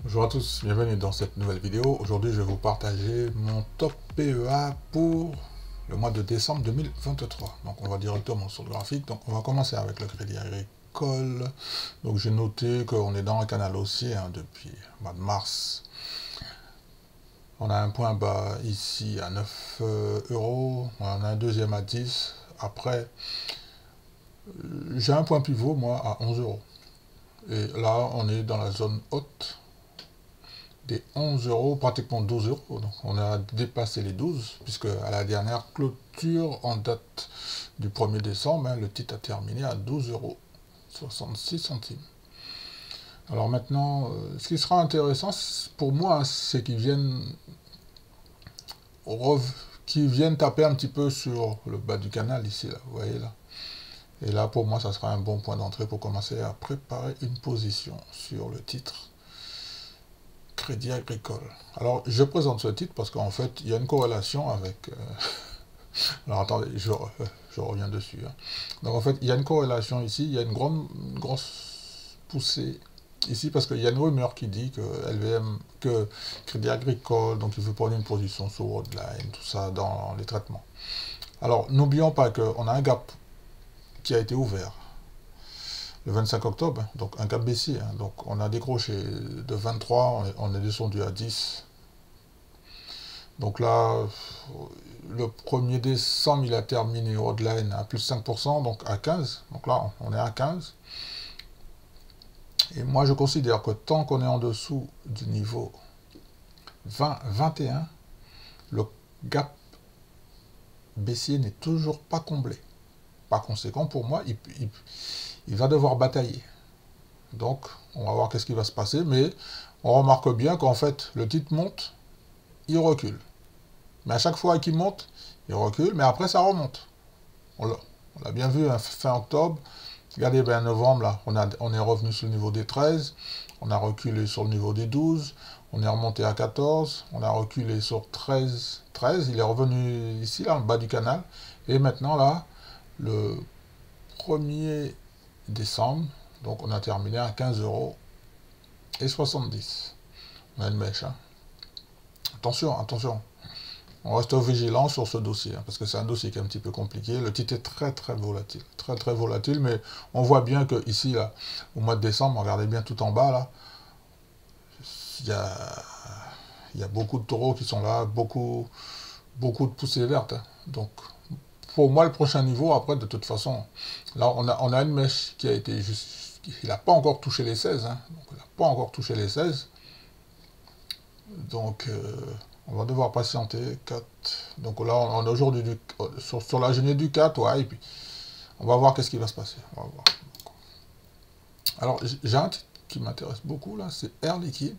Bonjour à tous, bienvenue dans cette nouvelle vidéo. Aujourd'hui, je vais vous partager mon top PEA pour le mois de décembre 2023. Donc, on va directement sur le graphique. Donc, on va commencer avec le Crédit Agricole. Donc, j'ai noté qu'on est dans un canal haussier depuis le mois de mars. On a un point bas ici à 9 euros. On a un deuxième à 10. Après, j'ai un point pivot, moi, à 11 euros. Et là, on est dans la zone haute des 11 euros, pratiquement 12 euros. Donc on a dépassé les 12, puisque à la dernière clôture en date du 1er décembre, le titre a terminé à 12 euros 66 centimes. Alors maintenant, ce qui sera intéressant pour moi, c'est qu'ils viennent taper un petit peu sur le bas du canal ici, là, vous voyez là. Et là, pour moi, ça sera un bon point d'entrée pour commencer à préparer une position sur le titre Crédit Agricole. Alors, je présente ce titre parce qu'en fait, il y a une corrélation avec... Alors, attendez, je reviens dessus. Donc, en fait, il y a une corrélation ici. Il y a une grosse poussée ici parce qu'il y a une rumeur qui dit que LVM, que Crédit Agricole, donc il veut prendre une position sur Worldline, tout ça dans les traitements. Alors, n'oublions pas qu'on a un gap qui a été ouvert le 25 octobre, donc un gap baissier. Donc on a décroché de 23, on est descendu à 10. Donc là, le 1er décembre, il a terminé Worldline à plus de 5%, donc à 15. Donc là, on est à 15. Et moi, je considère que tant qu'on est en dessous du niveau 20-21, le gap baissier n'est toujours pas comblé. Par conséquent, pour moi, il va devoir batailler. Donc, on va voir qu'est-ce qui va se passer, mais on remarque bien qu'en fait, le titre monte, il recule. Mais à chaque fois qu'il monte, il recule, mais après, ça remonte. On l'a bien vu fin octobre. Regardez, ben, novembre, là, on est revenu sur le niveau des 13, on a reculé sur le niveau des 12, on est remonté à 14, on a reculé sur 13, il est revenu ici, là, en bas du canal, et maintenant, là, le 1er décembre, donc on a terminé à 15 euros et 70. On a une mèche. Attention, attention. On reste vigilant sur ce dossier, parce que c'est un dossier qui est un petit peu compliqué. Le titre est très volatile. Très volatile, mais on voit bien que ici, là, au mois de décembre, regardez bien tout en bas, là, il y a beaucoup de taureaux qui sont là, beaucoup de poussées vertes. Donc, pour moi, le prochain niveau, après, de toute façon, là, on a une mèche qui a été juste... Il n'a pas encore touché les 16. Donc, il n'a pas encore touché les 16. Donc, on va devoir patienter. 4. Donc là, on est aujourd'hui sur la journée du 4. Ouais, et puis, on va voir qu'est-ce qui va se passer. On va voir. Alors, j'ai un titre qui m'intéresse beaucoup, là. C'est Air Liquide.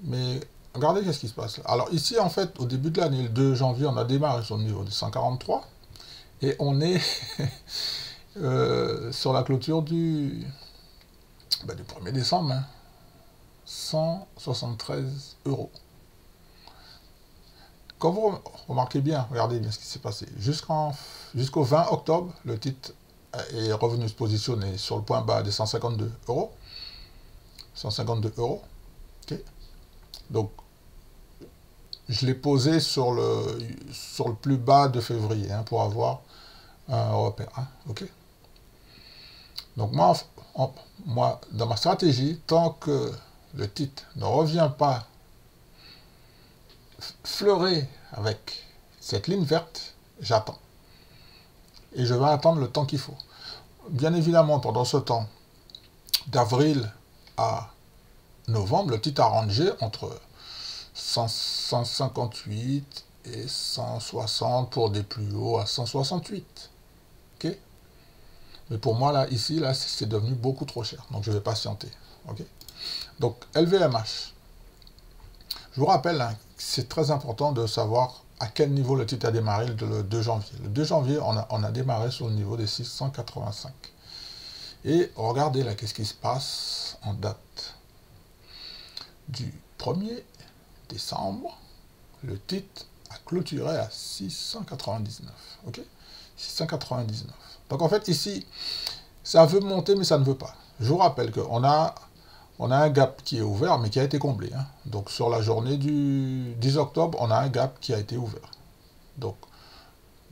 Mais... regardez qu'est-ce qui se passe là. Alors ici, en fait, au début de l'année, le 2 janvier, on a démarré sur le niveau de 143. Et on est sur la clôture du 1er décembre. 173 euros. Quand vous remarquez bien, regardez bien ce qui s'est passé. Jusqu'au 20 octobre, le titre est revenu se positionner sur le point bas des 152 euros. 152 euros. Ok. Donc, je l'ai posé sur le plus bas de février pour avoir un repère. Ok. Donc moi, dans ma stratégie, tant que le titre ne revient pas fleurer avec cette ligne verte, j'attends. Et je vais attendre le temps qu'il faut. Bien évidemment, pendant ce temps, d'avril à novembre, le titre a rangé entre 158 et 160 pour des plus hauts à 168. Ok. Mais pour moi, là, ici, là, c'est devenu beaucoup trop cher. Donc, je vais patienter. Ok. Donc, LVMH. Je vous rappelle, c'est très important de savoir à quel niveau le titre a démarré le 2 janvier. Le 2 janvier, on a démarré sur le niveau des 685. Et regardez là, qu'est-ce qui se passe en date du 1er décembre. Le titre a clôturé à 699. Ok, 699. Donc en fait, ici, ça veut monter, mais ça ne veut pas. Je vous rappelle qu'on a on a un gap qui est ouvert, mais qui a été comblé. Hein. Donc sur la journée du 10 octobre, on a un gap qui a été ouvert. Donc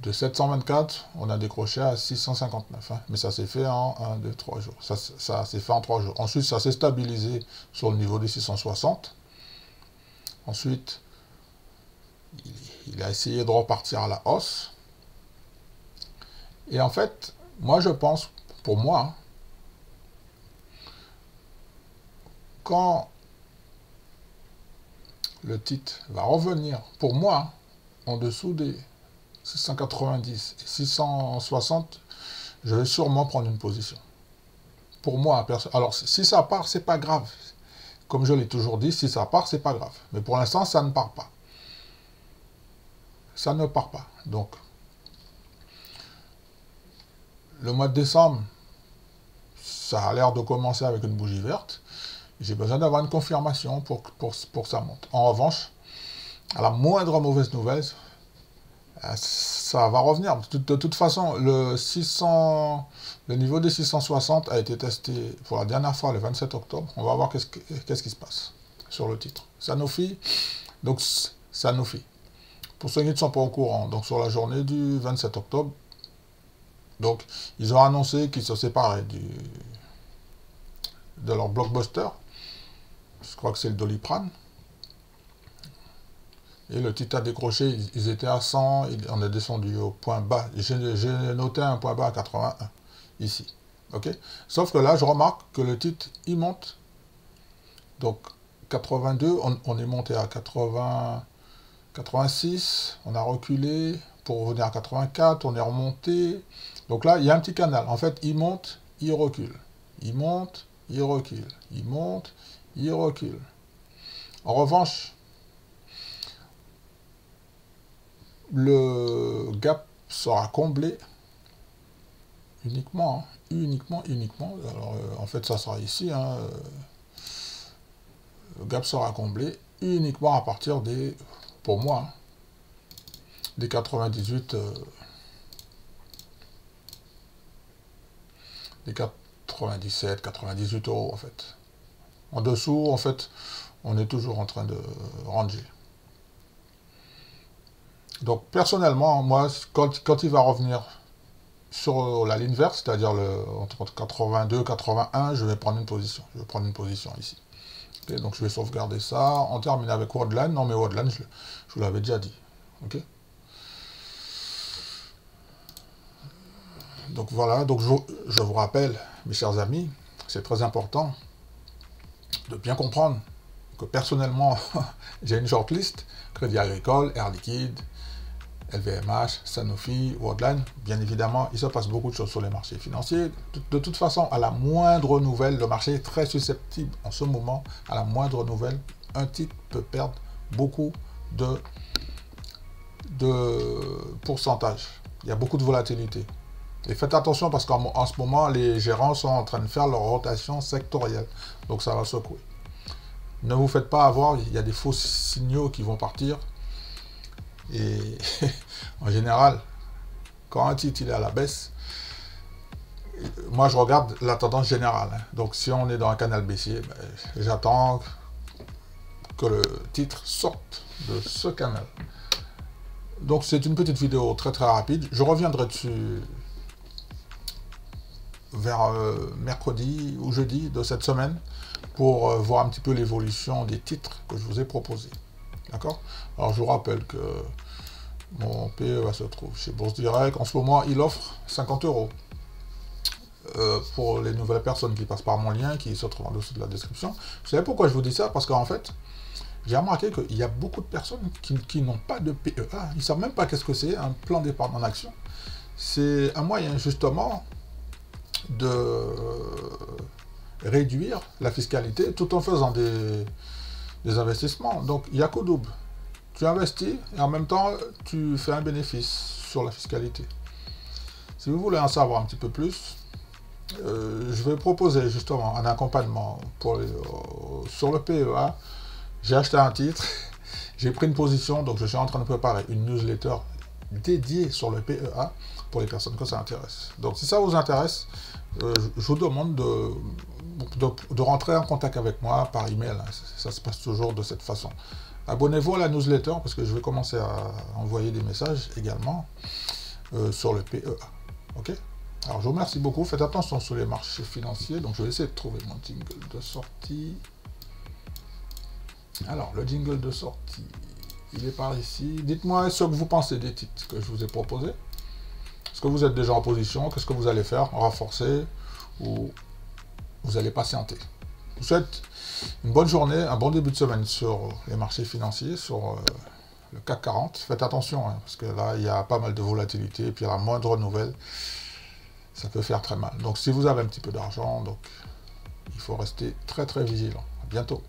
de 724, on a décroché à 659. Hein. Mais ça s'est fait en 1, 2, 3 jours. Ça s'est fait en 3 jours. Ensuite, ça s'est stabilisé sur le niveau des 660. Ensuite, il a essayé de repartir à la hausse. Et en fait, moi je pense, pour moi, hein, quand le titre va revenir, pour moi, en dessous des 690 et 660, je vais sûrement prendre une position. Pour moi, alors si ça part, c'est pas grave. Comme je l'ai toujours dit, si ça part, c'est pas grave. Mais pour l'instant, ça ne part pas. Ça ne part pas. Donc, le mois de décembre, ça a l'air de commencer avec une bougie verte. J'ai besoin d'avoir une confirmation pour que ça monte. En revanche, à la moindre mauvaise nouvelle, ça va revenir. De toute façon, le niveau des 660 a été testé pour la dernière fois le 27 octobre. On va voir qu'est-ce qui se passe sur le titre. Sanofi, donc Sanofi. Pour ceux qui ne sont pas au courant, donc sur la journée du 27 octobre, donc ils ont annoncé qu'ils se séparaient de leur blockbuster. Je crois que c'est le Doliprane. Et le titre a décroché, ils étaient à 100, on est descendu au point bas. J'ai noté un point bas à 81, ici. Ok. Sauf que là, je remarque que le titre, il monte. Donc, 82, on est monté à 80, 86, on a reculé pour revenir à 84, on est remonté. Donc là, il y a un petit canal. En fait, il monte, il recule. Il monte, il recule. Il monte, il recule. En revanche, le gap sera comblé uniquement. Alors, en fait, ça sera ici. Hein, le gap sera comblé uniquement à partir des, pour moi, des 98, des 97, 98 euros en fait. En dessous, en fait, on est toujours en train de ranger. Donc personnellement, moi, quand il va revenir sur la ligne verte, c'est-à-dire entre 82 et 81, je vais prendre une position. Je vais prendre une position ici. Okay, donc je vais sauvegarder ça. On termine avec Worldline. Non mais Worldline, je vous l'avais déjà dit. Ok. Donc voilà, donc je vous rappelle, mes chers amis, c'est très important de bien comprendre que personnellement, j'ai une shortlist, Crédit Agricole, Air Liquide, LVMH, Sanofi, Worldline. Bien évidemment, il se passe beaucoup de choses sur les marchés financiers. De toute façon, à la moindre nouvelle, le marché est très susceptible en ce moment. À la moindre nouvelle, un titre peut perdre beaucoup de pourcentage. Il y a beaucoup de volatilité. Et faites attention parce qu'en ce moment, les gérants sont en train de faire leur rotation sectorielle. Donc ça va secouer. Ne vous faites pas avoir, il y a des faux signaux qui vont partir. Et en général, quand un titre il est à la baisse, moi je regarde la tendance générale. Hein. Donc si on est dans un canal baissier, ben, j'attends que le titre sorte de ce canal. Donc c'est une petite vidéo très très rapide. Je reviendrai dessus vers mercredi ou jeudi de cette semaine pour voir un petit peu l'évolution des titres que je vous ai proposés. D'accord? Alors je vous rappelle que mon PEA se trouve chez Bourse Direct. En ce moment, il offre 50 euros pour les nouvelles personnes qui passent par mon lien, qui se trouve en dessous de la description. Vous savez pourquoi je vous dis ça? Parce qu'en fait, j'ai remarqué qu'il y a beaucoup de personnes qui n'ont pas de PEA. Ils ne savent même pas qu'est-ce que c'est, un plan d'épargne en action. C'est un moyen justement de réduire la fiscalité tout en faisant des investissements. Donc il n'y a qu'au double. Tu investis et en même temps tu fais un bénéfice sur la fiscalité. Si vous voulez en savoir un petit peu plus, je vais proposer justement un accompagnement sur le PEA. J'ai acheté un titre, j'ai pris une position, donc je suis en train de préparer une newsletter dédiée sur le PEA pour les personnes que ça intéresse. Donc si ça vous intéresse, je vous demande de rentrer en contact avec moi par email. Hein. Ça se passe toujours de cette façon. Abonnez-vous à la newsletter parce que je vais commencer à envoyer des messages également sur le PEA. Ok? Alors je vous remercie beaucoup. Faites attention sur les marchés financiers. Donc je vais essayer de trouver mon jingle de sortie. Alors le jingle de sortie, il est par ici. Dites-moi ce que vous pensez des titres que je vous ai proposés. Est-ce que vous êtes déjà en position? Qu'est-ce que vous allez faire? Renforcer ou vous allez patienter? Je vous souhaite une bonne journée, un bon début de semaine sur les marchés financiers, sur le CAC 40. Faites attention, hein, parce que là, il y a pas mal de volatilité, et puis la moindre nouvelle, ça peut faire très mal. Donc si vous avez un petit peu d'argent, donc il faut rester très très vigilant. À bientôt.